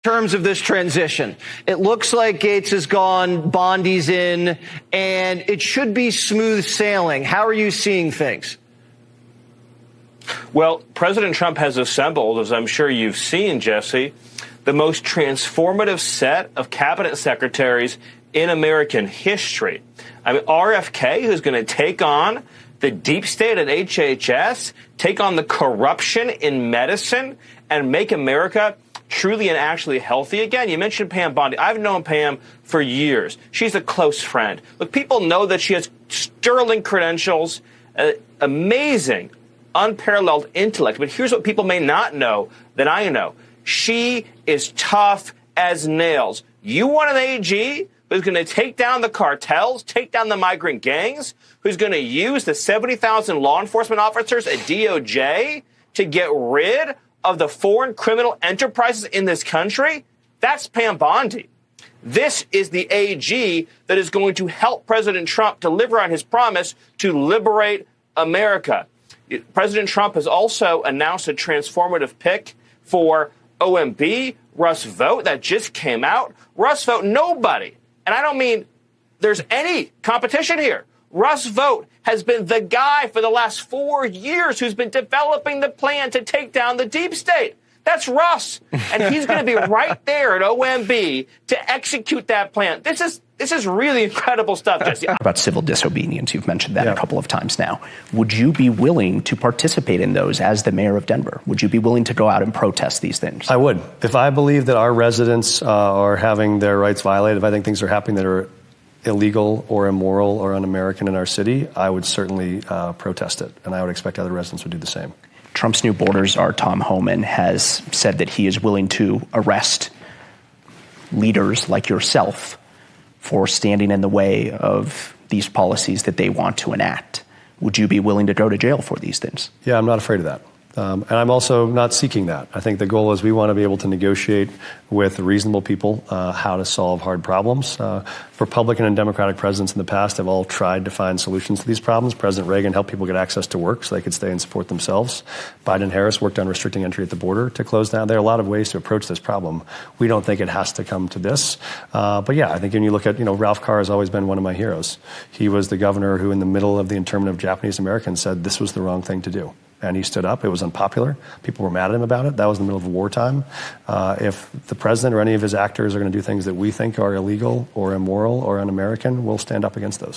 terms of this transition, it looks like Gaetz is gone, Bondi's in, and it should be smooth sailing. How are you seeing things? Well, President Trump has assembled, as I'm sure you've seen, Jesse, the most transformative set of cabinet secretaries in American history. I mean, RFK, who's going to take on the deep state at HHS, take on the corruption in medicine, and make America truly and actually healthy again. You mentioned Pam Bondi. I've known Pam for years. She's a close friend. Look, people know that she has sterling credentials, amazing, unparalleled intellect. But here's what people may not know that I know. She is tough as nails. You want an AG who's going to take down the cartels, take down the migrant gangs, who's going to use the 70,000 law enforcement officers at DOJ to get rid of the foreign criminal enterprises in this country? That's Pam Bondi. This is the AG that is going to help President Trump deliver on his promise to liberate America. President Trump has also announced a transformative pick for OMB, Russ Vought, that just came out. Russ Vought, nobody, and I don't mean there's any competition here. Russ Vought has been the guy for the last 4 years who's been developing the plan to take down the deep state. That's Russ. And he's going to be right there at OMB to execute that plan. This is really incredible stuff, Jesse. About civil disobedience, you've mentioned that a couple of times now. Would you be willing to participate in those as the mayor of Denver? Would you be willing to go out and protest these things? I would. If I believe that our residents are having their rights violated, if I think things are happening that are illegal or immoral or un-American in our city, I would certainly protest it. And I would expect other residents would do the same. Trump's new border czar, Tom Homan, has said that he is willing to arrest leaders like yourself for standing in the way of these policies that they want to enact. Would you be willing to go to jail for these things? Yeah, I'm not afraid of that. And I'm also not seeking that. I think the goal is we want to be able to negotiate with reasonable people how to solve hard problems. Republican and Democratic presidents in the past have all tried to find solutions to these problems. President Reagan helped people get access to work so they could stay and support themselves. Biden and Harris worked on restricting entry at the border to close down. There are a lot of ways to approach this problem. We don't think it has to come to this. But yeah, I think when you look at, Ralph Carr has always been one of my heroes. He was the governor who in the middle of the internment of Japanese Americans said this was the wrong thing to do. And he stood up. It was unpopular. People were mad at him about it. That was in the middle of wartime. If the president or any of his actors are going to do things that we think are illegal or immoral or un-American, we'll stand up against those.